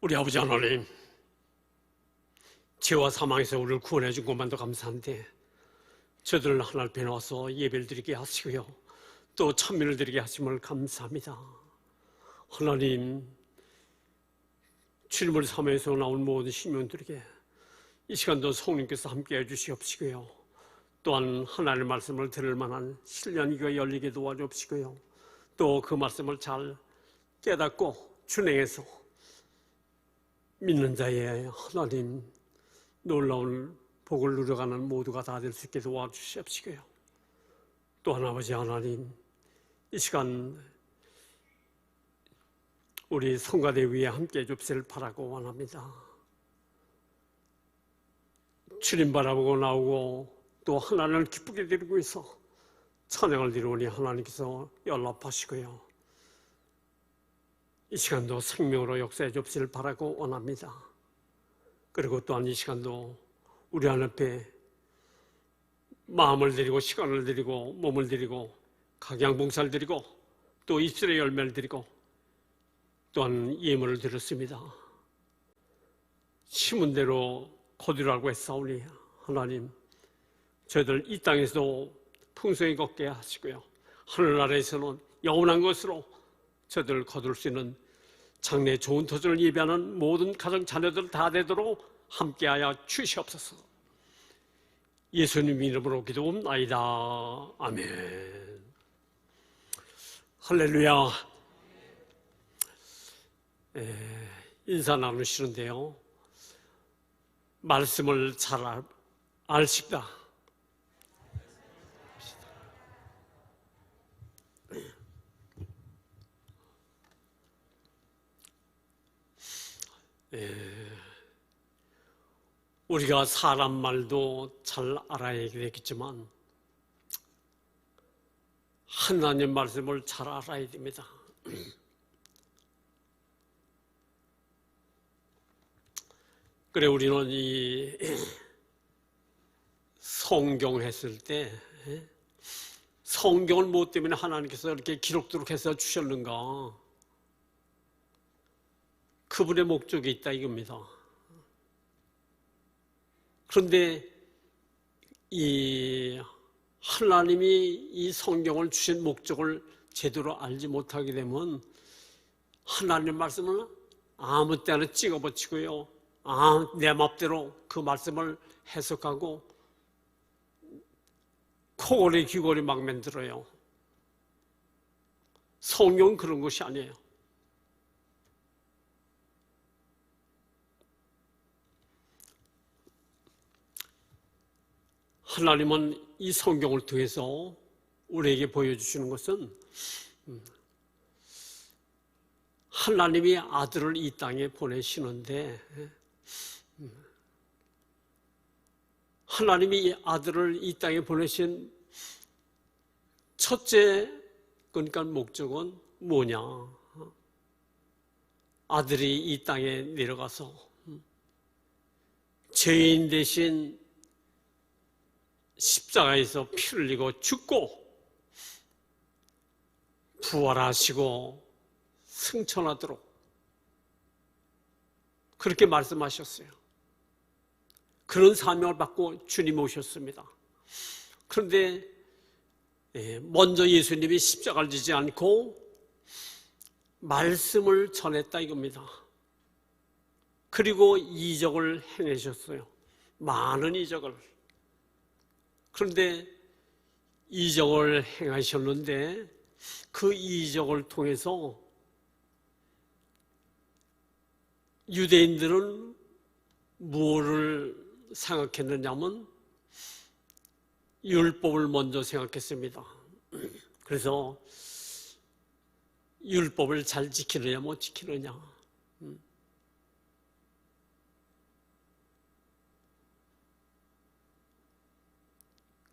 우리 아버지 하나님, 죄와 사망에서 우리를 구원해 준 것만도 감사한데 저들을 하늘 앞에 나와서 예배를 드리게 하시고요, 또 찬미를 드리게 하심을 감사합니다. 하나님, 주님을 사모해서 나온 모든 신명들에게 이 시간도 성령께서 함께해 주시옵시고요, 또한 하나님의 말씀을 들을 만한 신령이가 열리게 도와주옵시고요, 또 그 말씀을 잘 깨닫고 준행해서 믿는 자의 하나님 놀라운 복을 누려가는 모두가 다 될 수 있게 도와주시옵시고요. 또한 아버지 하나님, 이 시간 우리 성가대 위에 함께해 주시기를 바라고 원합니다. 주님 바라보고 나오고 또 하나님을 기쁘게 드리고 있어 찬양을 드리오니 하나님께서 연락하시고요, 이 시간도 생명으로 역사해 주시기를 바라고 원합니다. 그리고 또한 이 시간도 우리 하나님께 마음을 드리고 시간을 드리고 몸을 드리고 각양봉사를 드리고 또 입술의 열매를 드리고 또한 예물을 드렸습니다. 심은 대로 거두라고 했사오니 하나님, 저희들 이 땅에서도 풍성히 걷게 하시고요, 하늘나라에서는 영원한 것으로 저들을 거둘 수 있는 장래 좋은 터전을 예배하는 모든 가정 자녀들 다 되도록 함께하여 주시옵소서. 예수님 이름으로 기도옵나이다. 아멘. 할렐루야. 인사 나누시는데요, 말씀을 잘 알십다. 우리가 사람 말도 잘 알아야 되겠지만 하나님 말씀을 잘 알아야 됩니다. 그래, 우리는 이 성경 했을 때 성경을 뭐 때문에 하나님께서 이렇게 기록도록 해서 주셨는가? 그분의 목적이 있다 이겁니다. 그런데 이 하나님이 이 성경을 주신 목적을 제대로 알지 못하게 되면 하나님 말씀을 아무 때나 찍어붙이고요, 내 맘대로 그 말씀을 해석하고 코골이 귀골이 막 만들어요. 성경은 그런 것이 아니에요. 하나님은 이 성경을 통해서 우리에게 보여주시는 것은 하나님이 아들을 이 땅에 보내시는데, 하나님이 이 아들을 이 땅에 보내신 첫째, 그러니까 목적은 뭐냐? 아들이 이 땅에 내려가서 죄인 대신 십자가에서 피 흘리고 죽고 부활하시고 승천하도록 그렇게 말씀하셨어요. 그런 사명을 받고 주님 오셨습니다. 그런데 먼저 예수님이 십자가를 지지 않고 말씀을 전했다 이겁니다. 그리고 이적을 행하셨어요. 많은 이적을. 그런데 이적을 행하셨는데 그 이적을 통해서 유대인들은 무엇을 생각했느냐면 율법을 먼저 생각했습니다. 그래서 율법을 잘 지키느냐 못 지키느냐,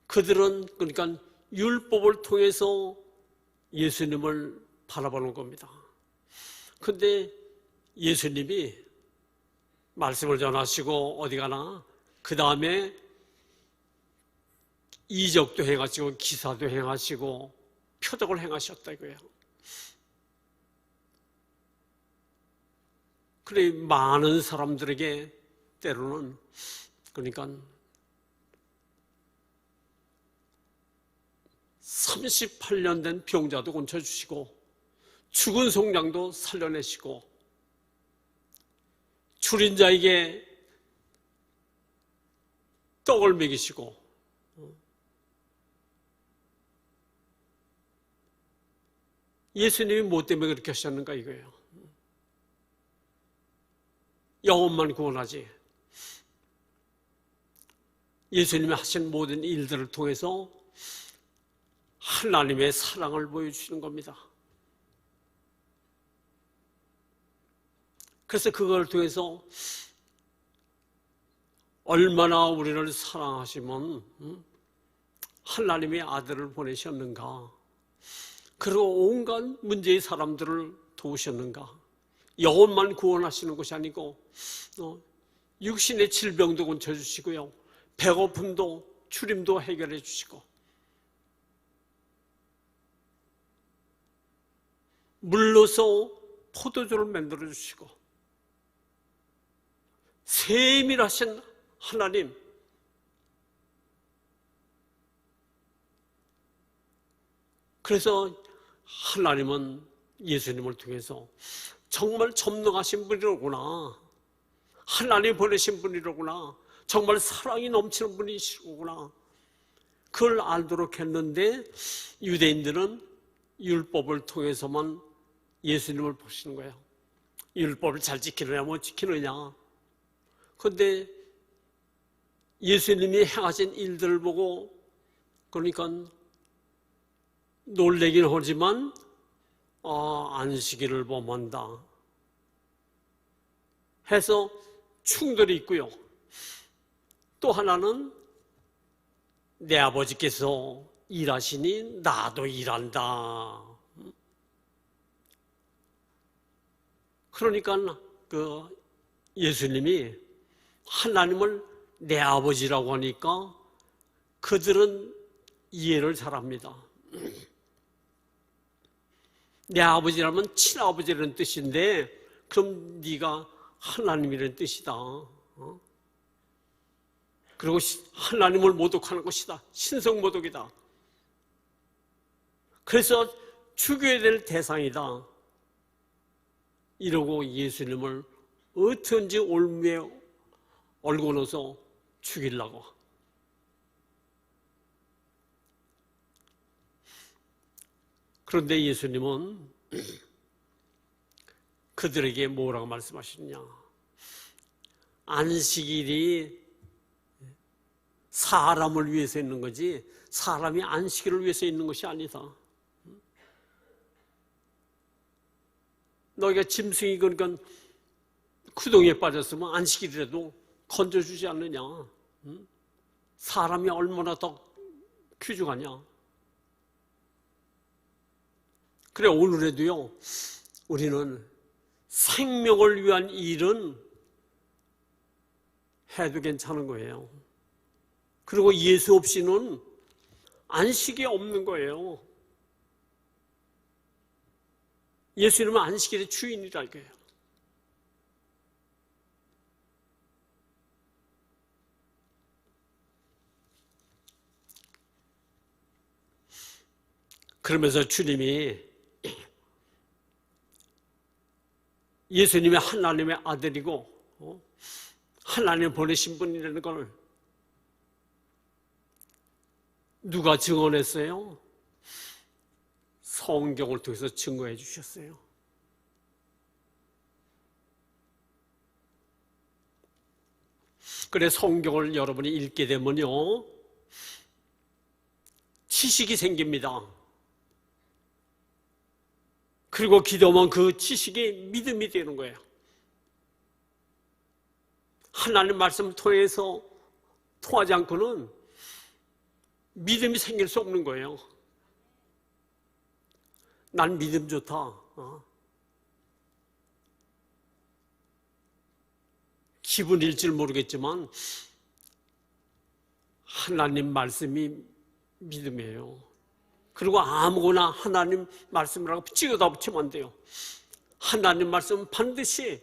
그들은 그러니까 율법을 통해서 예수님을 바라보는 겁니다. 그런데 예수님이 말씀을 전하시고 어디 가나 그 다음에 이적도 행하시고 기사도 행하시고 표적을 행하셨다 이거예요. 그래 많은 사람들에게 때로는 그러니까 38년 된 병자도 고쳐주시고 죽은 송장도 살려내시고 줄인 자에게 떡을 먹이시고 예수님이 뭐 때문에 그렇게 하셨는가 이거예요. 영혼만 구원하지. 예수님이 하신 모든 일들을 통해서 하나님의 사랑을 보여주시는 겁니다. 그래서 그걸 통해서 얼마나 우리를 사랑하시면 하나님의 아들을 보내셨는가, 그리고 온갖 문제의 사람들을 도우셨는가. 영혼만 구원하시는 것이 아니고 육신의 질병도 고쳐주시고요, 배고픔도 추림도 해결해 주시고, 물로서 포도주를 만들어 주시고, 세밀하신 하나님, 그래서 하나님은 예수님을 통해서 정말 전능하신 분이로구나, 하나님 보내신 분이로구나, 정말 사랑이 넘치는 분이시구나, 그걸 알도록 했는데 유대인들은 율법을 통해서만 예수님을 보시는 거예요. 율법을 잘 지키느냐 못 지키느냐. 그런데 예수님이 행하신 일들을 보고 그러니까 놀래긴 하지만 안식일을 범한다 해서 충돌이 있고요. 또 하나는 내 아버지께서 일하시니 나도 일한다. 그러니까 예수님이 하나님을 내 아버지라고 하니까 그들은 이해를 잘합니다. 내 아버지라면 친아버지라는 뜻인데 그럼 네가 하나님이라는 뜻이다. 그리고 하나님을 모독하는 것이다. 신성모독이다. 그래서 죽여야 될 대상이다. 이러고 예수님을 어떤지 올무에 얼고 넣어서 죽이려고. 그런데 예수님은 그들에게 뭐라고 말씀하시느냐. 안식일이 사람을 위해서 있는 거지 사람이 안식일을 위해서 있는 것이 아니다. 너희가 짐승이 그러니까 구덩이에 빠졌으면 안식일이라도 건져주지 않느냐. 사람이 얼마나 더 귀중하냐. 그래 오늘에도요 우리는 생명을 위한 일은 해도 괜찮은 거예요. 그리고 예수 없이는 안식이 없는 거예요. 예수님은 안식일의 주인이라 이거예요. 그러면서 주님이 예수님이 하나님의 아들이고 하나님 보내신 분이라는 걸 누가 증언했어요? 성경을 통해서 증거해 주셨어요. 그래 성경을 여러분이 읽게 되면요 지식이 생깁니다. 그리고 기도하면 그 지식이 믿음이 되는 거예요. 하나님 말씀을 통해서 통하지 않고는 믿음이 생길 수 없는 거예요. 난 믿음 좋다. 기분일지를 모르겠지만 하나님 말씀이 믿음이에요. 그리고 아무거나 하나님 말씀이라고 찍어다 붙이면 안 돼요. 하나님 말씀은 반드시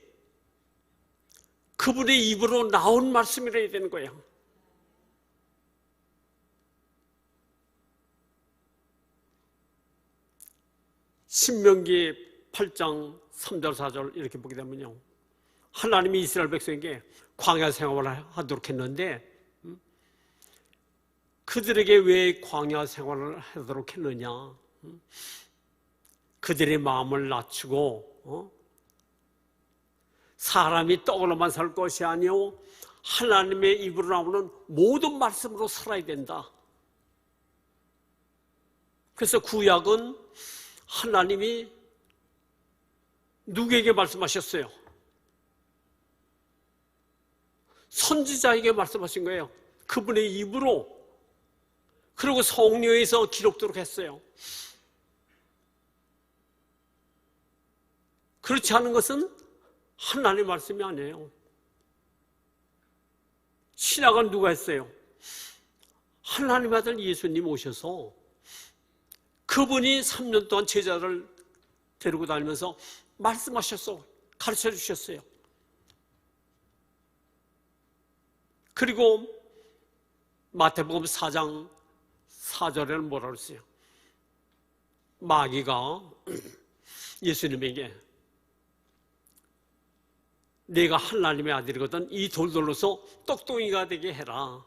그분의 입으로 나온 말씀이라야 되는 거야. 신명기 8장 3절 4절 이렇게 보게 되면요, 하나님이 이스라엘 백성에게 광야 생활을 하도록 했는데 그들에게 왜 광야 생활을 하도록 했느냐? 그들의 마음을 낮추고 사람이 떡으로만 살 것이 아니요 하나님의 입으로 나오는 모든 말씀으로 살아야 된다. 그래서 구약은 하나님이 누구에게 말씀하셨어요? 선지자에게 말씀하신 거예요. 그분의 입으로. 그리고 성령에서 기록도록 했어요. 그렇지 않은 것은 하나님의 말씀이 아니에요. 신약은 누가 했어요? 하나님의 아들 예수님 오셔서 그분이 3년 동안 제자를 데리고 다니면서 말씀하셨어. 가르쳐 주셨어요. 그리고 마태복음 4장 4절에는 뭐라 그랬어요? 마귀가 예수님에게 내가 하나님의 아들이거든 이 돌들로서 떡덩이가 되게 해라.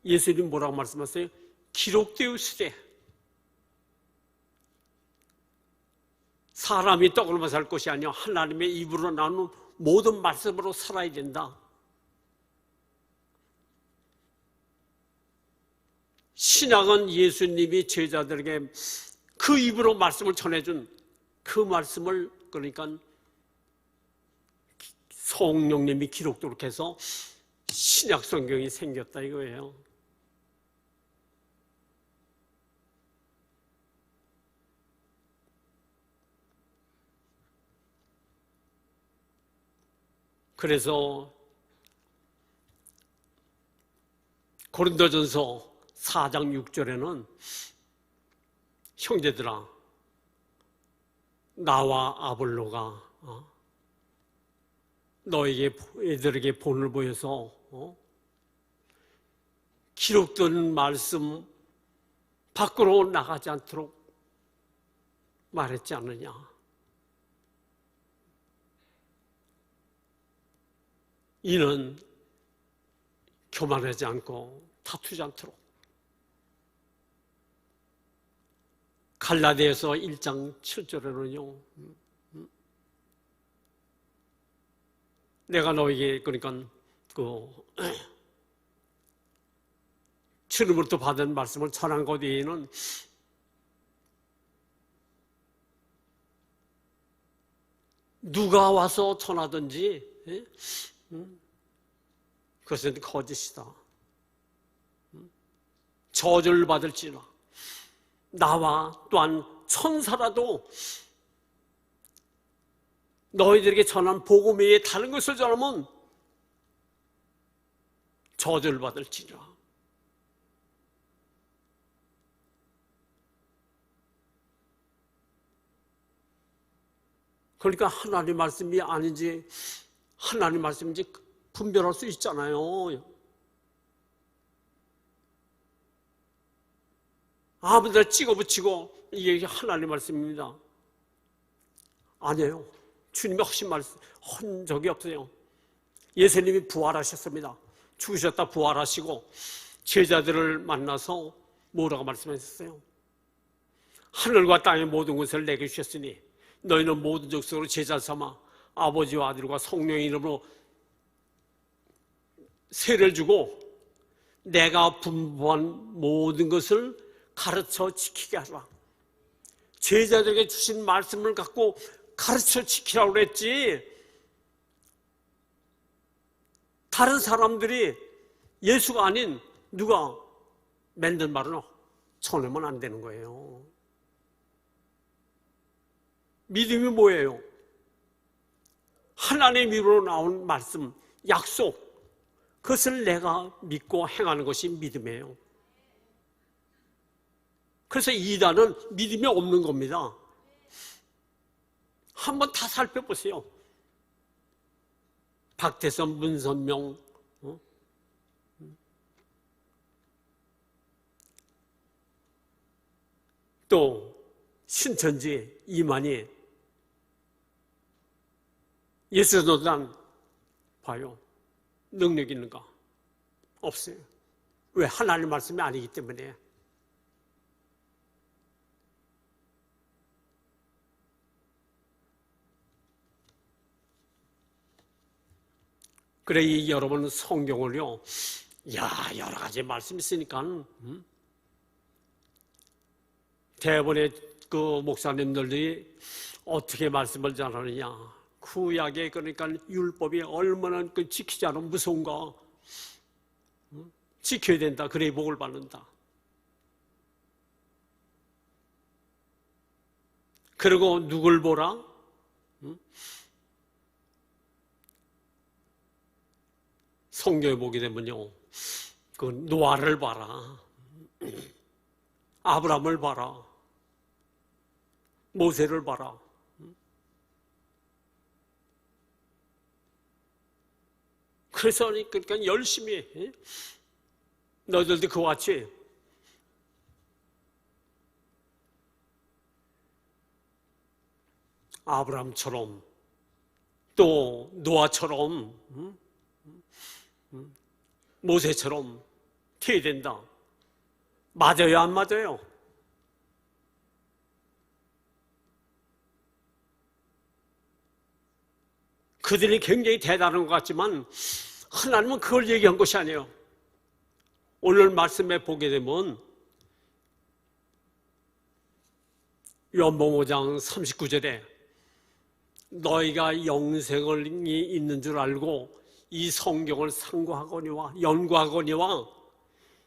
예수님 뭐라고 말씀하세요? 기록되었으되 사람이 떡으로만 살 것이 아니라 하나님의 입으로 나오는 모든 말씀으로 살아야 된다. 신약은 예수님이 제자들에게 그 입으로 말씀을 전해준 그 말씀을, 그러니까 성령님이 기록도록 해서 신약 성경이 생겼다 이거예요. 그래서 고린도전서 4장 6절에는 형제들아 나와 아볼로가 너에게 본을 보여서 기록된 말씀 밖으로 나가지 않도록 말했지 않느냐. 이는 교만하지 않고 다투지 않도록. 갈라디아서 1장 7절에는요 내가 너에게 그러니까 주님으로부터 받은 말씀을 전한 것 외에는 누가 와서 전하든지 그것은 거짓이다. 저주를 받을지라. 나와 또한 천사라도 너희들에게 전한 복음 외에 다른 것을 전하면 저주를 받을지라. 그러니까 하나님 말씀이 아닌지 하나님 말씀인지 분별할 수 있잖아요. 아무데나 찍어붙이고 이게 하나님 말씀입니다. 아니에요. 주님이 한 적이 없어요. 예수님이 부활하셨습니다. 죽으셨다 부활하시고 제자들을 만나서 뭐라고 말씀하셨어요? 하늘과 땅의 모든 것을 내게 주셨으니 너희는 모든 족속으로 제자 삼아 아버지와 아들과 성령의 이름으로 세례를 주고 내가 분부한 모든 것을 가르쳐 지키게 하라. 제자들에게 주신 말씀을 갖고 가르쳐 지키라고 그랬지. 다른 사람들이 예수가 아닌 누가 만든 말은 전하면 안 되는 거예요. 믿음이 뭐예요? 하나님의 입으로 나온 말씀, 약속, 그것을 내가 믿고 행하는 것이 믿음이에요. 그래서 이단은 믿음이 없는 겁니다. 한번 다 살펴보세요. 박태선, 문선명, 또 신천지, 이만희, 예수노단 봐요. 능력 있는가? 없어요. 왜? 하나님 말씀이 아니기 때문에. 그래, 여러분 성경을요, 여러 가지 말씀이 있으니까, 대부분의 그 목사님들이 어떻게 말씀을 잘하느냐. 구약에 그러니까 율법이 얼마나 지키지 않으면 무서운가. 지켜야 된다. 그래야 복을 받는다. 그리고 누굴 보라? 성경에 보게 되면요, 그 노아를 봐라, 아브라함을 봐라, 모세를 봐라. 그래서 그러니까 열심히 해. 너희들도 그와 같이 아브라함처럼 또 노아처럼 모세처럼 되어야 된다. 맞아요, 안 맞아요? 그들이 굉장히 대단한 것 같지만 하나님은 그걸 얘기한 것이 아니에요. 오늘 말씀에 보게 되면 요한복음 5장 39절에 너희가 영생이 있는 줄 알고 이 성경을 상고하거니와 연구하거니와,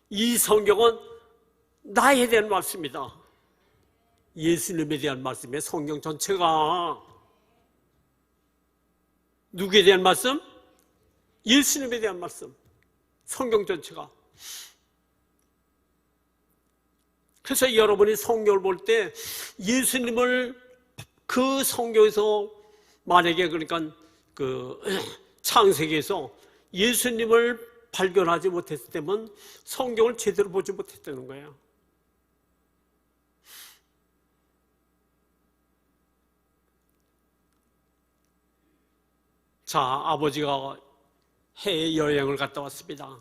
이 성경은 나에 대한 말씀이다. 예수님에 대한 말씀이에요. 성경 전체가. 누구에 대한 말씀? 예수님에 대한 말씀. 성경 전체가. 그래서 여러분이 성경을 볼 때 예수님을 그 성경에서 만약에 그러니까 그 창세기에서 예수님을 발견하지 못했을 때면 성경을 제대로 보지 못했다는 거예요. 자, 아버지가 해외 여행을 갔다 왔습니다.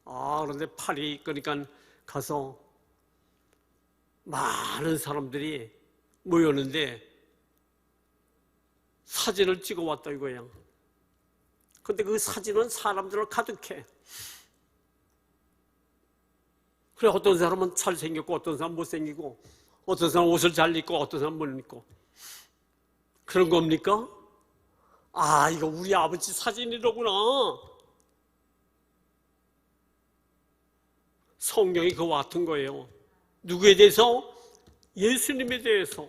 그런데 파리 그러니까 가서 많은 사람들이 모였는데 사진을 찍어 왔다 이거예요. 근데 그 사진은 사람들을 가득해. 그래, 어떤 사람은 잘생겼고 어떤 사람은 못생기고 어떤 사람은 옷을 잘 입고 어떤 사람은 못 입고 그런 겁니까? 이거 우리 아버지 사진이로구나. 성경이 그와 같은 거예요. 누구에 대해서? 예수님에 대해서.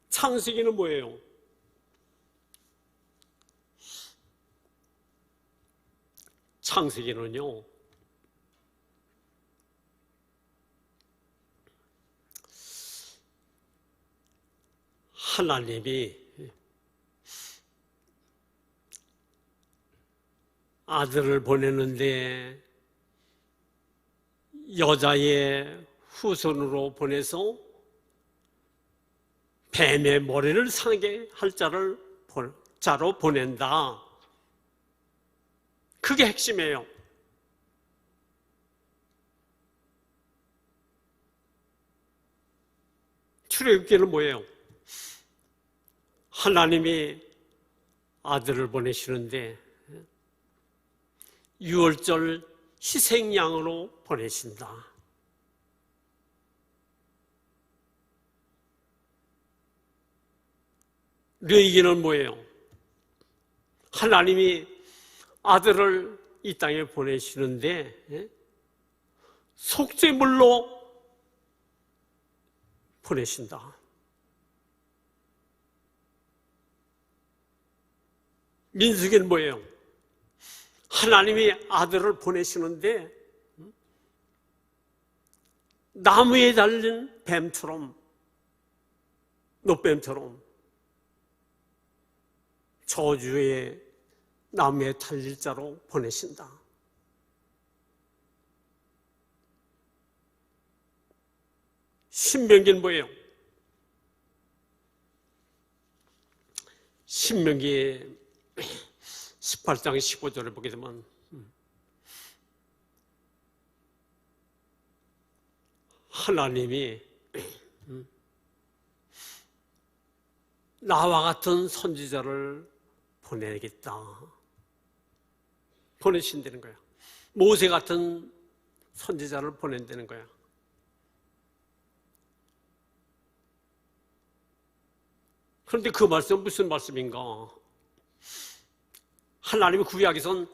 창세기는 뭐예요? 창세기는요, 하나님이 아들을 보내는데 여자의 후손으로 보내서 뱀의 머리를 상하게 할 자로 보낸다. 그게 핵심이에요. 출애굽기는 뭐예요? 하나님이 아들을 보내시는데 유월절 희생양으로 보내신다. 레위기는 뭐예요? 하나님이 아들을 이 땅에 보내시는데 속죄물로 보내신다. 민수기는 뭐예요? 하나님이 아들을 보내시는데 나무에 달린 뱀처럼, 노뱀처럼 저주의 나무에 달릴 자로 보내신다. 신명기는 뭐예요? 신명기 18장 15절에 보게 되면 하나님이 나와 같은 선지자를 보내겠다. 보내신다는 거야. 모세 같은 선지자를 보낸다는 거야. 그런데 그 말씀은 무슨 말씀인가? 하나님이 구약에선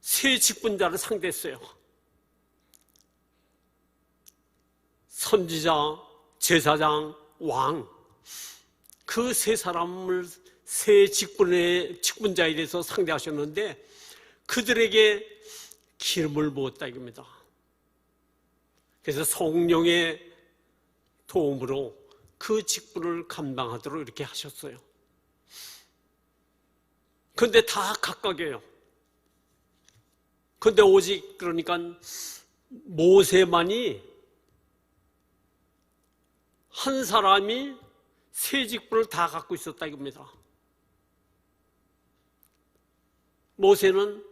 세 직분자를 상대했어요. 선지자, 제사장, 왕. 그 세 사람을 세 직분자에 대해서 상대하셨는데 그들에게 기름을 부었다 이겁니다. 그래서 성령의 도움으로 그 직분을 감당하도록 이렇게 하셨어요. 그런데 다 각각이에요. 그런데 오직 그러니까 모세만이 한 사람이 세 직분을 다 갖고 있었다 이겁니다. 모세는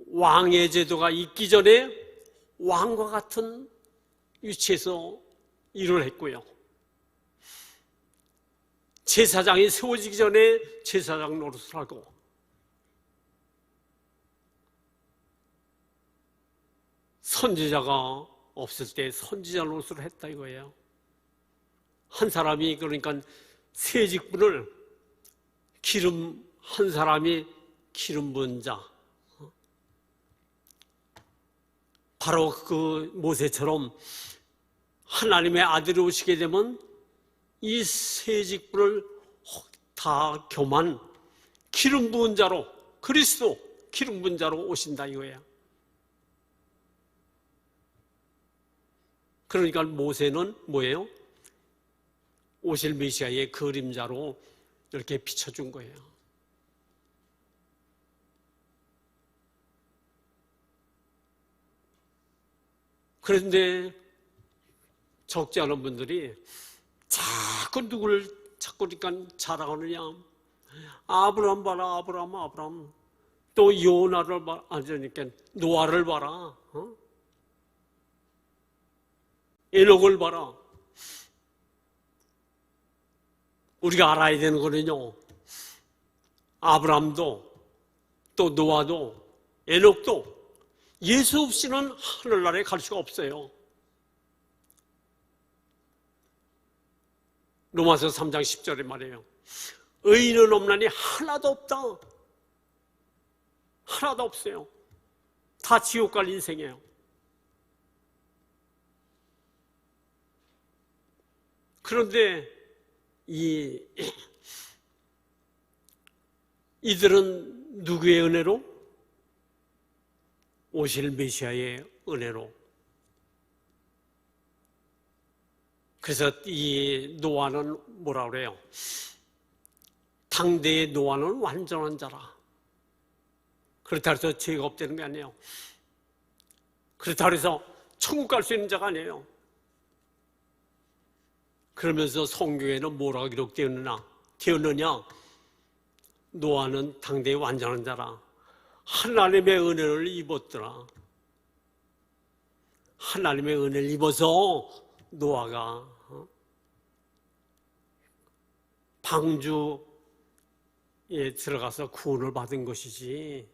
왕의 제도가 있기 전에 왕과 같은 위치에서 일을 했고요. 제사장이 세워지기 전에 제사장 노릇을 하고, 선지자가 없을 때 선지자 노릇을 했다 이거예요. 한 사람이 그러니까 세 직분을 한 사람이 기름 부은 자, 바로 그 모세처럼 하나님의 아들이 오시게 되면 이 세 직분을 다 겸한 기름 부은 자로, 그리스도 기름 부은 자로 오신다 이거예요. 그러니까 모세는 뭐예요? 오실 메시아의 그림자로 이렇게 비춰준 거예요. 그런데 적지 않은 분들이 자꾸 누구를 자꾸 그러니까 자랑하느냐. 아브라함 봐라, 아브라함. 또 요나를 봐라, 그러니까 노아를 봐라. 에녹을 봐라. 우리가 알아야 되는 거는요, 아브라함도 또 노아도 에녹도 예수 없이는 하늘나라에 갈 수가 없어요. 로마서 3장 10절에 말해요. 의인은 없나니 하나도 없다. 하나도 없어요. 다 지옥 갈 인생이에요. 그런데 이들은 누구의 은혜로? 오실 메시아의 은혜로. 그래서 이 노아는 뭐라 그래요? 당대의 노아는 완전한 자라. 그렇다 해서 죄가 없다는 게 아니에요. 그렇다 해서 천국 갈 수 있는 자가 아니에요. 그러면서 성경에는 뭐라고 기록되었느냐? 노아는 당대의 완전한 자라. 하나님의 은혜를 입었더라. 하나님의 은혜를 입어서 노아가 방주에 들어가서 구원을 받은 것이지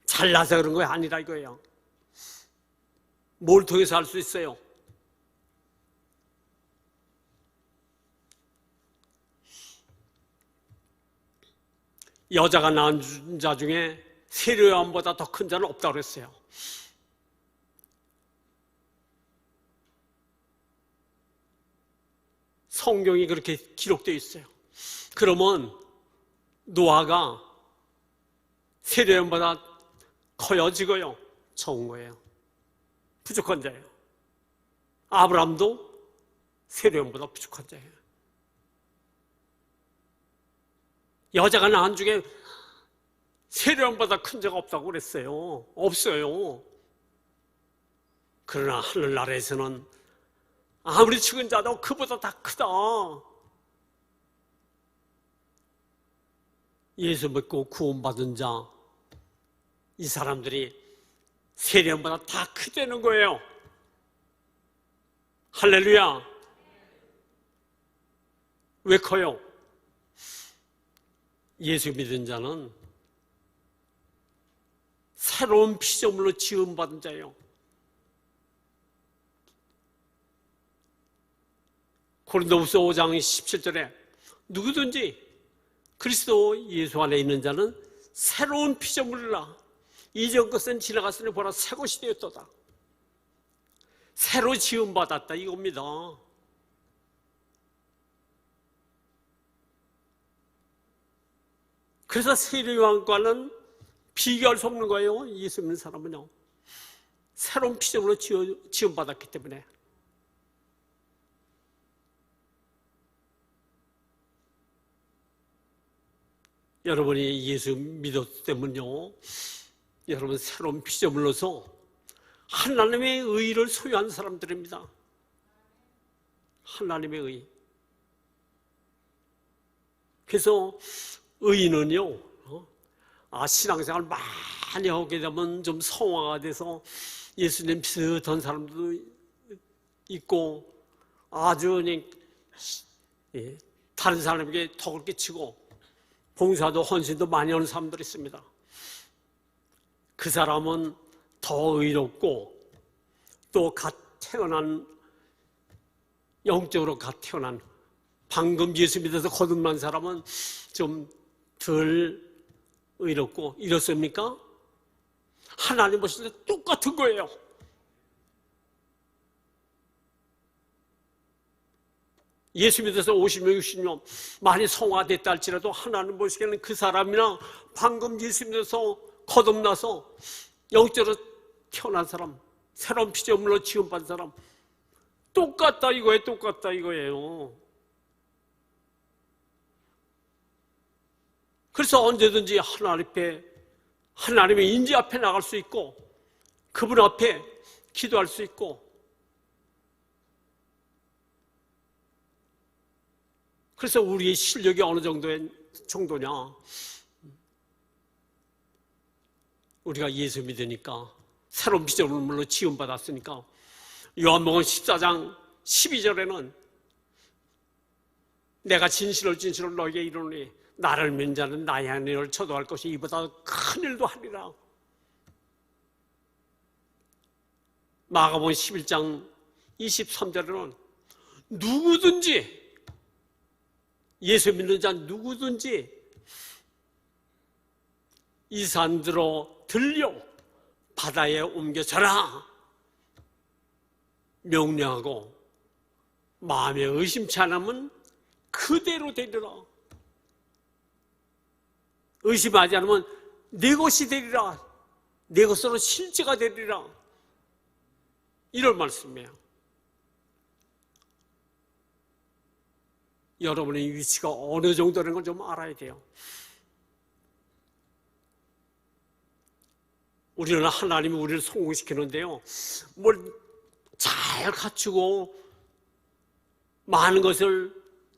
잘나서 그런 거 아니라 이거예요. 뭘 통해서 할 수 있어요? 여자가 낳은 자 중에 세례 요한보다 더 큰 자는 없다고 그랬어요. 성경이 그렇게 기록되어 있어요. 그러면 노아가 세례 요한보다 커요, 지고요? 적은 거예요. 부족한 자예요. 아브라함도 세례 요한보다 부족한 자예요. 여자가 낳은 중에 세련보다 큰 자가 없다고 그랬어요. 없어요. 그러나 하늘나라에서는 아무리 죽은 자도 그보다 다 크다. 예수 믿고 구원받은 자, 이 사람들이 세련보다 다 크다는 거예요. 할렐루야. 왜 커요? 예수 믿은 자는 새로운 피조물로 지음받은 자예요. 고린도후서 5장 17절에 누구든지 그리스도 예수 안에 있는 자는 새로운 피조물이라. 이전 것은 지나갔으니 보라 새 것이 되었도다. 새로 지음받았다 이겁니다. 그래서 세례요한과는 비교할 수 없는 거예요. 예수 믿는 사람은요. 새로운 피조물로 지음받았기 때문에. 여러분이 예수 믿었기 때문요, 여러분 새로운 피조물로서 하나님의 의를 소유한 사람들입니다. 하나님의 의. 그래서 의인은요, 신앙생활 많이 하게 되면 좀 성화가 돼서 예수님 비슷한 사람도 있고 아주 다른 사람에게 덕을 끼치고 봉사도 헌신도 많이 하는 사람들이 있습니다. 그 사람은 더 의롭고 또 갓 태어난, 영적으로 갓 태어난, 방금 예수 믿어서 거듭난 사람은 좀 덜 의롭고 이렇습니까? 하나님 보실 때 똑같은 거예요. 예수 믿어서 50년, 60년 많이 성화됐다 할지라도 하나님 보시기에는 그 사람이나 방금 예수 믿어서 거듭나서 영적으로 태어난 사람, 새로운 피조물로 지음받은 사람 똑같다 이거예요. 똑같다 이거예요. 그래서 언제든지 하나님의 인지 앞에 나갈 수 있고 그분 앞에 기도할 수 있고, 그래서 우리의 실력이 어느 정도냐, 우리가 예수 믿으니까 새로운 피조물로 지음받았으니까 요한복음 14장 12절에는 내가 진실을 너에게 이르노니 나를 믿는 자는 나의 하나님을 쳐도할 것이 이보다 큰 일도 하리라. 마가복음 11장 23절에는 누구든지, 예수 믿는 자 누구든지 이 산들로 들려 바다에 옮겨져라 명령하고 마음에 의심치 않으면 그대로 되리라. 의심하지 않으면 내 것이 되리라. 내 것으로 실제가 되리라. 이런 말씀이에요. 여러분의 위치가 어느 정도라는 걸 좀 알아야 돼요. 우리는 하나님이 우리를 성공시키는데요, 뭘 잘 갖추고 많은 것을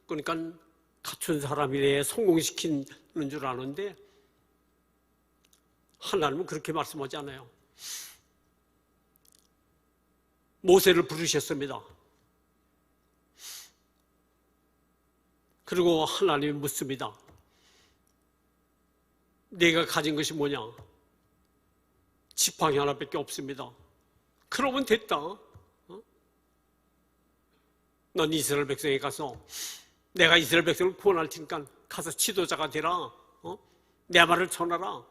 그러니까 갖춘 사람이래 성공시키는 줄 아는데 하나님은 그렇게 말씀하지 않아요. 모세를 부르셨습니다. 그리고 하나님이 묻습니다. 내가 가진 것이 뭐냐? 지팡이 하나밖에 없습니다. 그러면 됐다. 넌 이스라엘 백성에 가서 내가 이스라엘 백성을 구원할 테니까 가서 지도자가 되라. 내 말을 전하라.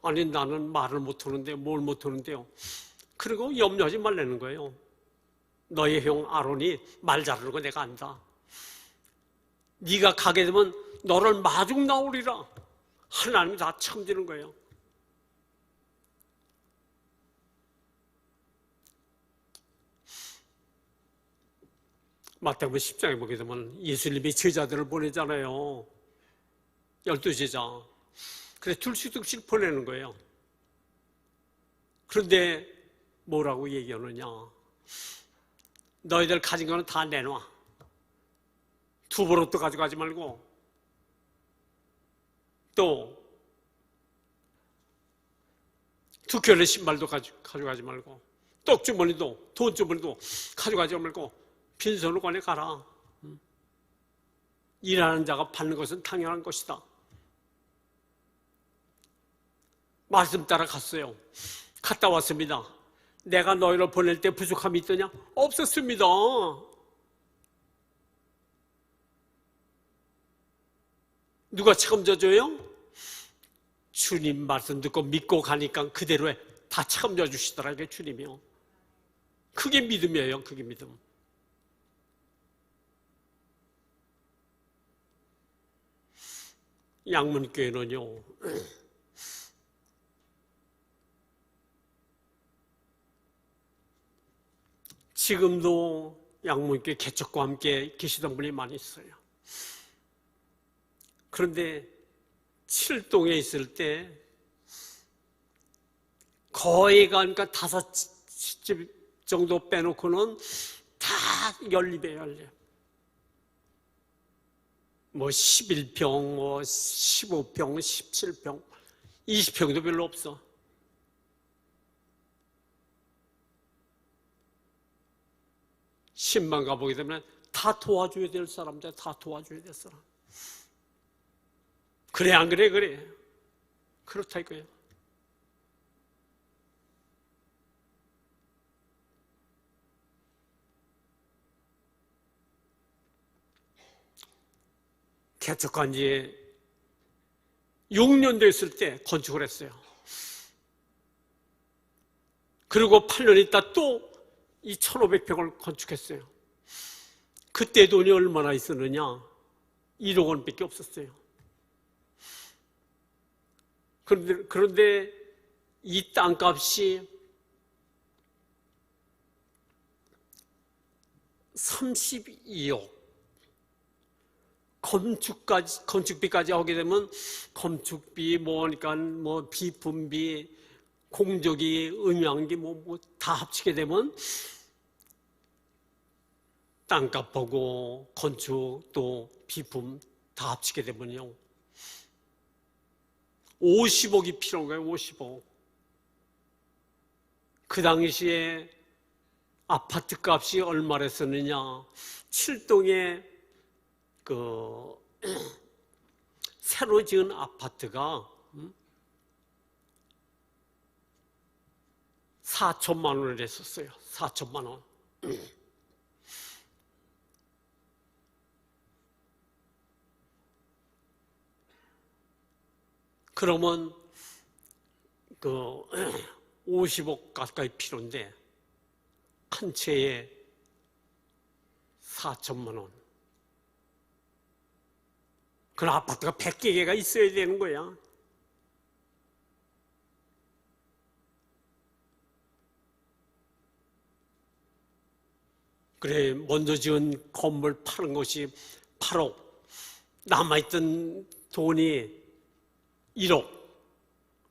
아니 나는 말을 못하는데 뭘 못하는데요. 그리고 염려하지 말라는 거예요. 너의 형 아론이 말 잘하는 거 내가 안다. 네가 가게 되면 너를 마중 나오리라. 하나님이 다 참지는 거예요. 마태복음 10장에 보게 되면 예수님이 제자들을 보내잖아요. 12제자. 그래 둘씩 보내는 거예요. 그런데 뭐라고 얘기하느냐? 너희들 가진 거는 다 내놔. 두부로또 가져가지 말고, 또 두 켤레 신발도 가져가지 말고, 떡주머니도 돈주머니도 가져가지 말고 빈손으로 꺼내 가라. 일하는 자가 받는 것은 당연한 것이다. 말씀 따라 갔어요. 갔다 왔습니다. 내가 너희를 보낼 때 부족함이 있더냐? 없었습니다. 누가 책임져줘요? 주님 말씀 듣고 믿고 가니까 그대로 다 책임져 주시더라고요. 주님이요. 그게 믿음이에요. 그게 믿음. 양문교회는요, 지금도 양문교회 개척과 함께 계시던 분이 많이 있어요. 그런데 칠동에 있을 때 거의 그러니까 5집 정도 빼놓고는 다 연립이에요, 연립. 뭐 11평, 뭐 15평, 17평, 20평도 별로 없어. 신방 가보게 되면 다 도와줘야 될 사람들, 다 도와줘야 될 사람. 그래 안 그래? 그래. 그렇다 이거예요. 개척한 지 6년 됐을 때 건축을 했어요. 그리고 8년 있다 또 이 1,500평을 건축했어요. 그때 돈이 얼마나 있었느냐? 1억 원밖에 없었어요. 그런데 이 땅값이 32억. 건축비까지 하게 되면 건축비, 그러니까 비품비, 공조기, 음향기 다 합치게 되면 땅값하고 건축 또 비품 다 합치게 되면요 50억이 필요한 거예요. 50억. 그 당시에 아파트 값이 얼마랬었느냐? 칠동에 새로 지은 아파트가 4천만 원을 했었어요. 4천만 원. 그러면 50억 가까이 필요인데 한 채에 4천만 원. 그럼 아파트가 100개가 있어야 되는 거야. 그래, 먼저 지은 건물 파는 것이 8억. 남아있던 돈이 1억.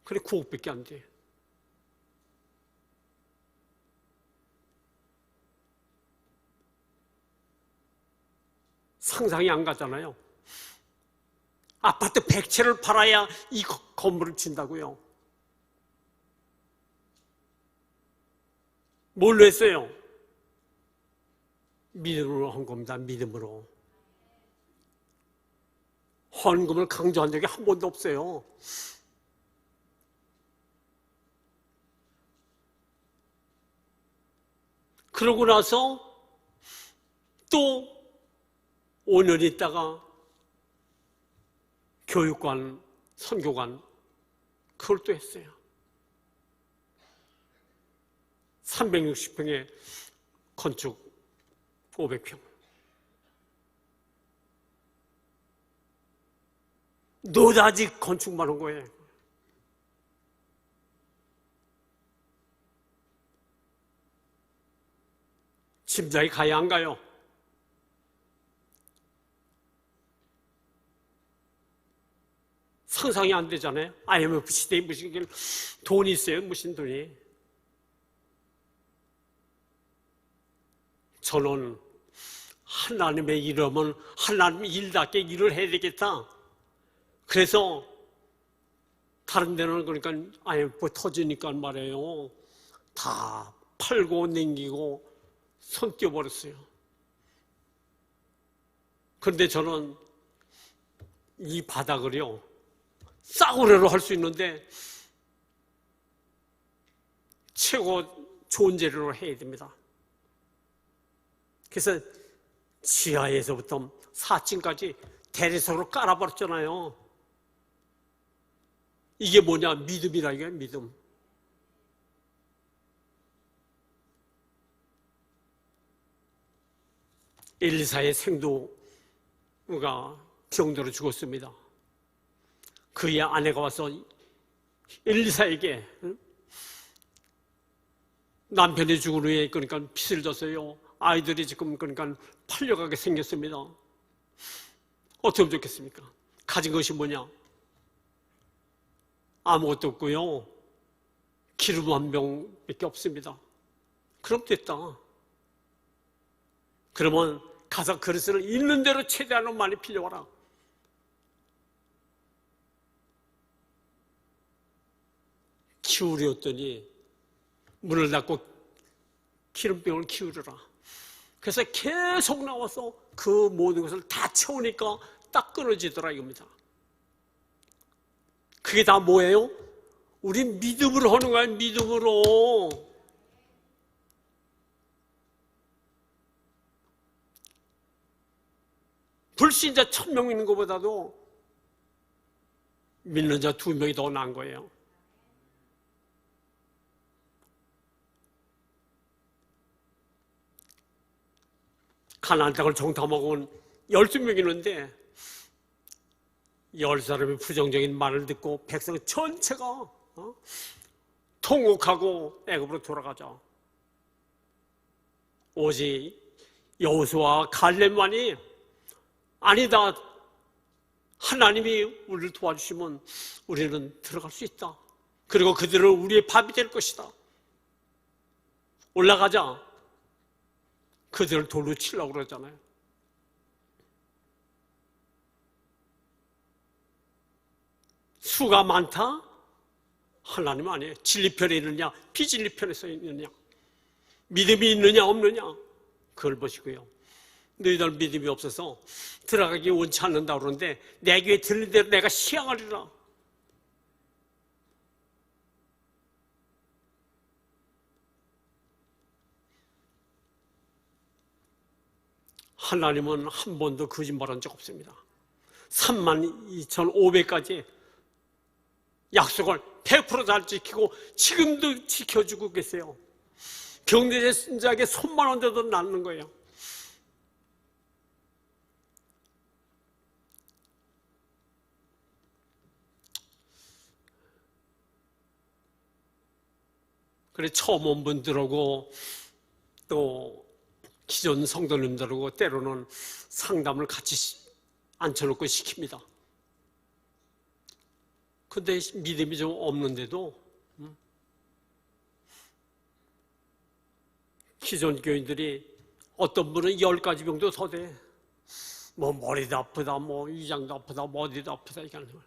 그래, 9억밖에 안 돼. 상상이 안 가잖아요. 아파트 100채를 팔아야 이 건물을 진다고요. 뭘로 했어요? 믿음으로 한 겁니다. 믿음으로. 헌금을 강조한 적이 한 번도 없어요. 그러고 나서 또 5년 있다가 교육관, 선교관 그걸 또 했어요. 360평의 건축 500평. 노다지 건축만 한 거예요. 짐작이 가야 안 가요? 상상이 안 되잖아요. IMF 시대에 무슨 돈이 있어요? 무슨 돈이? 저는 하나님의 일하면 하나님 일답게 일을 해야 되겠다. 그래서 다른 데는 그러니까 IMF 터지니까 말이에요. 다 팔고 냉기고 손 띄워버렸어요. 그런데 저는 이 바닥을요, 싸구려로 할 수 있는데 최고 좋은 재료로 해야 됩니다. 그래서 지하에서부터 4층까지 대리석으로 깔아버렸잖아요. 이게 뭐냐? 믿음이라 이게 믿음. 엘리사의 생도가 병들어 죽었습니다. 그의 아내가 와서 엘리사에게 남편이 죽은 후에 그러니까 빚을 졌어요. 아이들이 지금 그러니까 팔려가게 생겼습니다. 어떻게 하면 좋겠습니까? 가진 것이 뭐냐? 아무것도 없고요. 기름 한 병밖에 없습니다. 그럼 됐다. 그러면 가서 그릇을 있는 대로 최대한 많이 빌려와라. 키우려더니 문을 닫고 기름병을 키우려라. 그래서 계속 나와서 그 모든 것을 다 채우니까 딱 끊어지더라 이겁니다. 그게 다 뭐예요? 우리 믿음으로 하는 거야, 믿음으로. 불신자 1000명 있는 것보다도 믿는 자 2명이 더 나은 거예요. 가나안 땅을 정탐하고 온 12명 있는데 10사람이 부정적인 말을 듣고 백성 전체가 통곡하고 애굽으로 돌아가자. 오직 여호수아와 갈렙만이 아니다. 하나님이 우리를 도와주시면 우리는 들어갈 수 있다. 그리고 그들은 우리의 밥이 될 것이다. 올라가자. 그들을 돌로 치려고 그러잖아요. 수가 많다? 하나님 아니에요. 진리 편에 있느냐, 비진리 편에 서 있느냐, 믿음이 있느냐, 없느냐, 그걸 보시고요. 너희들 믿음이 없어서 들어가기 원치 않는다 그러는데 내 귀에 들린 대로 내가 시행하리라. 하나님은 한 번도 거짓말한 적 없습니다. 32,500까지 약속을 100% 잘 지키고 지금도 지켜주고 계세요. 병든 신자에게 손만 얹어도 낫는 거예요. 그래 처음 온 분들하고 또 기존 성도님들하고 때로는 상담을 같이 앉혀놓고 시킵니다. 근데 믿음이 좀 없는데도 기존 교인들이 어떤 분은 10가지 병도 더 돼. 뭐 머리도 아프다, 뭐 위장도 아프다, 뭐 어디도 아프다 이렇게 하는 거예요.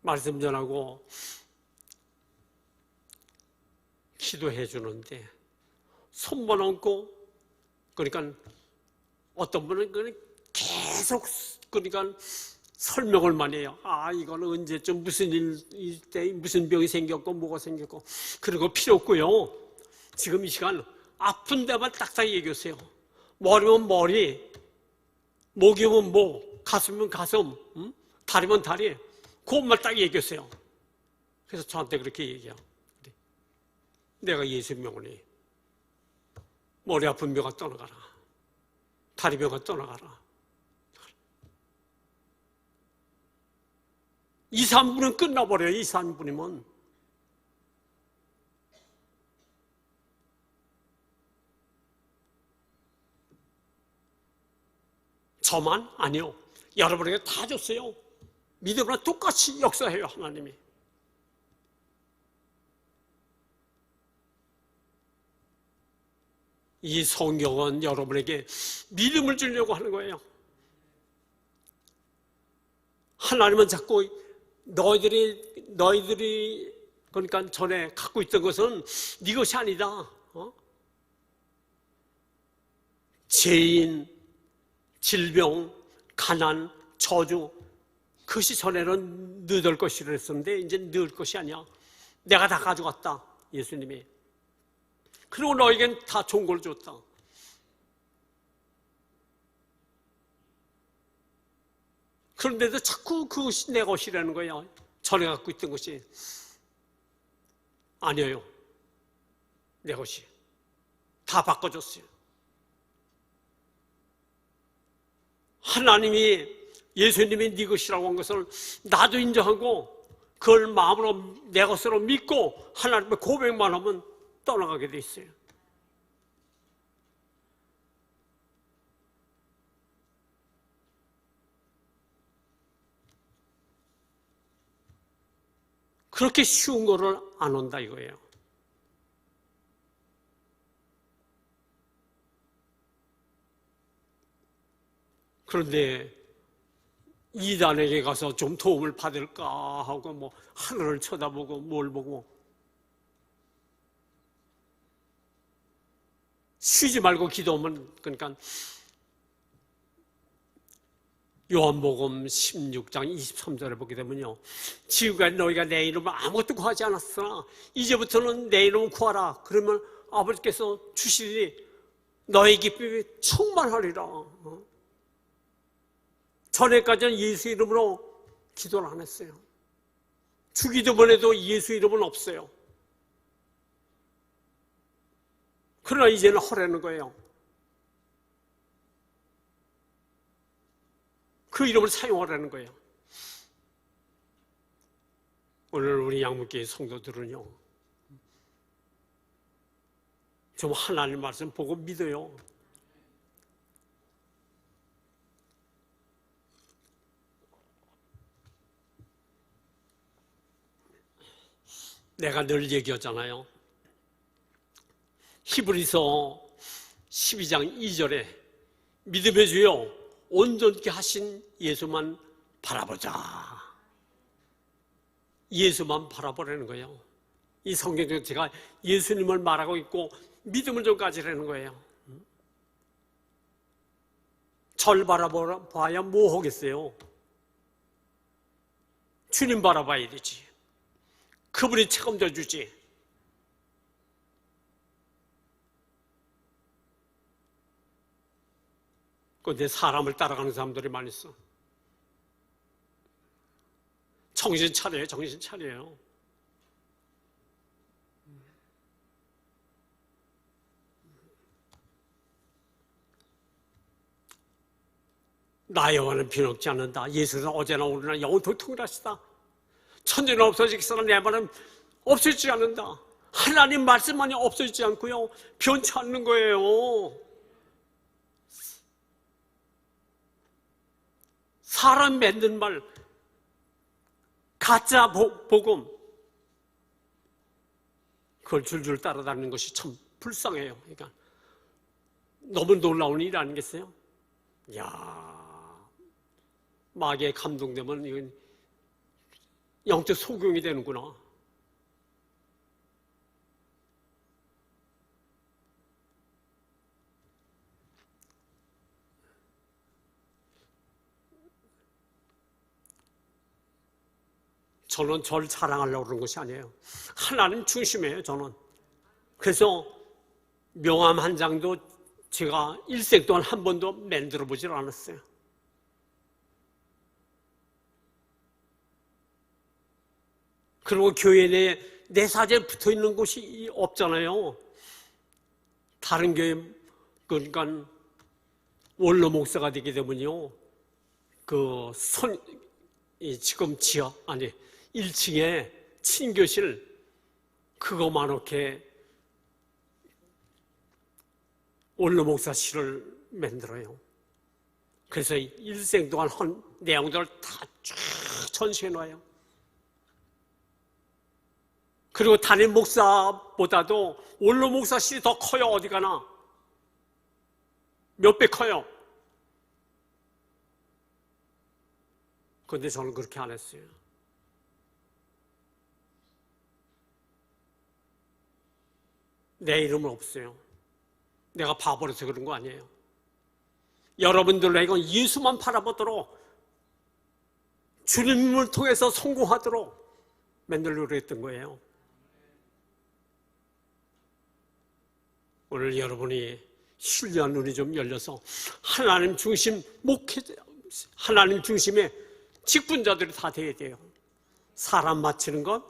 말씀 전하고 기도해 주는데 손만 얹고 그러니까 어떤 분은 계속 그러니까 설명을 많이 해요. 아 이거는 언제쯤 무슨 일 때 무슨 병이 생겼고 뭐가 생겼고 그리고 필요 없고요. 지금 이 시간 아픈 데만 딱딱 얘기하세요. 머리면 머리, 목이면 목, 가슴이면 가슴, 다리면 다리 그것만 딱 얘기하세요. 그래서 저한테 그렇게 얘기해요. 내가 예수 명하니 머리 아픈 병아 떠나가라. 다리 병아 떠나가라. 2, 3분은 끝나버려요. 2, 3분이면. 저만? 아니요. 여러분에게 다 줬어요. 믿음으로 똑같이 역사해요, 하나님이. 이 성경은 여러분에게 믿음을 주려고 하는 거예요. 하나님은 자꾸 너희들이 그러니까 전에 갖고 있던 것은 네 것이 아니다. 죄인, 질병, 가난, 저주, 그것이 전에는 너희들 것이라 했었는데 이제 너희 것이 아니야. 내가 다 가져갔다, 예수님이. 그리고 너에겐 다 좋은 걸 줬다. 그런데도 자꾸 그것이 내 것이라는 거야. 전에 갖고 있던 것이. 아니에요. 내 것이. 다 바꿔줬어요. 하나님이, 예수님이 네 것이라고 한 것을 나도 인정하고 그걸 마음으로 내 것으로 믿고 하나님의 고백만 하면 떠나가게 돼 있어요. 그렇게 쉬운 거를 안 온다 이거예요. 그런데 이단에게 가서 좀 도움을 받을까 하고 뭐 하늘을 쳐다보고 뭘 보고 쉬지 말고 기도하면, 그러니까 요한복음 16장 23절에 보게 되면요, 지금까지 너희가 내 이름을 아무것도 구하지 않았으나 이제부터는 내 이름을 구하라. 그러면 아버지께서 주시리니 너의 기쁨이 충만하리라. 전에까지는 예수 이름으로 기도를 안 했어요. 주기도문에도 예수 이름은 없어요. 그러나 이제는 허라는 거예요. 그 이름을 사용하라는 거예요. 오늘 우리 양문교회 성도들은요, 좀 하나님 말씀 보고 믿어요. 내가 늘 얘기하잖아요. 히브리서 12장 2절에 믿음의 주여 온전케 하신 예수만 바라보자. 예수만 바라보라는 거예요. 이 성경에 제가 예수님을 말하고 있고 믿음을 좀 가지라는 거예요. 절 바라봐야 뭐 하겠어요? 주님 바라봐야 되지. 그분이 책임져 주지. 그런데 사람을 따라가는 사람들이 많이 있어. 정신 차려요, 정신 차려요. 나 여호와는 변함없지 않는다. 예수는 어제나 오늘나 영원토록 통일하시다. 천지는 없어지겠으나 내 말은 없어지지 않는다. 하나님 말씀만이 없어지지 않고요, 변치 않는 거예요. 사람 만든 말, 가짜 복음, 그걸 줄줄 따라다니는 것이 참 불쌍해요. 그러니까 너무 놀라운 일 아니겠어요? 이야, 마귀에 감동되면 이건 영적 소경이 되는구나. 저는 절 자랑하려고 그러는 것이 아니에요. 하나님 중심이에요, 저는. 그래서 명함 한 장도 제가 일생 동안 한 번도 만들어 보질 않았어요. 그리고 교회 내에 내 사진 붙어 있는 곳이 없잖아요. 다른 교회, 그러니까 원로 목사가 되게 되면요, 지금 지하, 아니, 1층에 친교실, 그거만 이렇게 원로 목사실을 만들어요. 그래서 일생 동안 한 내용들을 다 쭉 전시해 놔요. 그리고 담임 목사보다도 원로 목사실이 더 커요. 어디 가나 몇 배 커요. 그런데 저는 그렇게 안 했어요. 내 이름은 없어요. 내가 바보라서 그런 거 아니에요. 여러분들에게 예수만 바라보도록 주님을 통해서 성공하도록 맨날 노력했던 거예요. 오늘 여러분이 신뢰한 눈이 좀 열려서 하나님 중심 목회자, 하나님 중심의 직분자들이 다 돼야 돼요. 사람 맞추는 것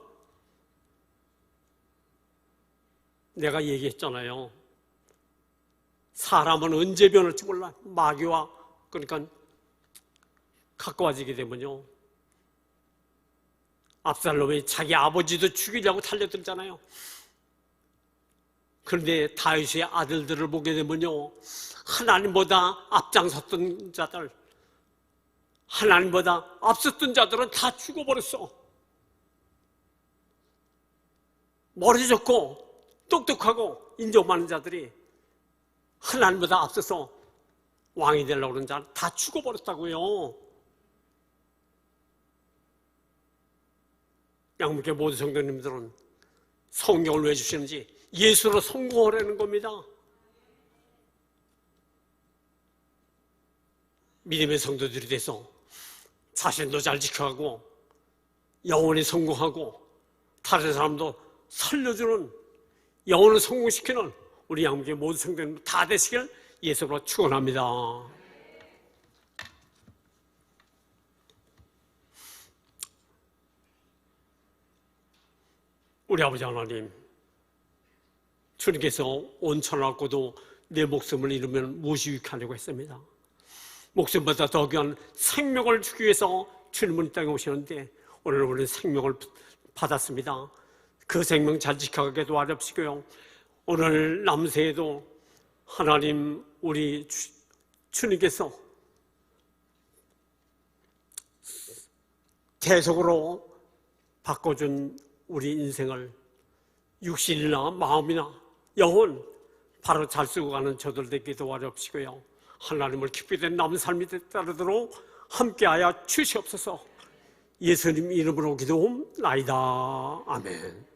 내가 얘기했잖아요. 사람은 언제 변할지 몰라. 마귀와 그러니까 가까워지게 되면요. 압살롬이 자기 아버지도 죽이려고 달려들잖아요. 그런데 다윗의 아들들을 보게 되면요. 하나님보다 앞장섰던 자들, 하나님보다 앞섰던 자들은 다 죽어버렸어. 머리 좋고 똑똑하고 인정 많은 자들이 하나님보다 앞서서 왕이 되려고 그러는 자는 다 죽어버렸다고요. 양육의 모든 성도님들은 성경을 왜 주시는지 예수로 성공하라는 겁니다. 믿음의 성도들이 돼서 자신도 잘 지켜가고 영원히 성공하고 다른 사람도 살려주는 영혼을 성공시키는 우리 양육의 모든 성도님 다 되시길 예수로 축원합니다. 우리 아버지 하나님, 주님께서 온천을 갖고도 내 목숨을 잃으면 무엇이 유익하려고 했습니다. 목숨보다 더 귀한 생명을 주기 위해서 주님은 이 땅에 오시는데 오늘 우리는 생명을 받았습니다. 그 생명 잘 지켜가게 도와주시고요. 오늘 남새에도 하나님 우리 주님께서 계속으로 바꿔준 우리 인생을 육신이나 마음이나 영혼 바로 잘 쓰고 가는 저들 되게 도와주시고요. 하나님을 기쁘게 된 남은 삶이 따르도록 함께하여 주시옵소서. 예수님 이름으로 기도옵나이다. 아멘.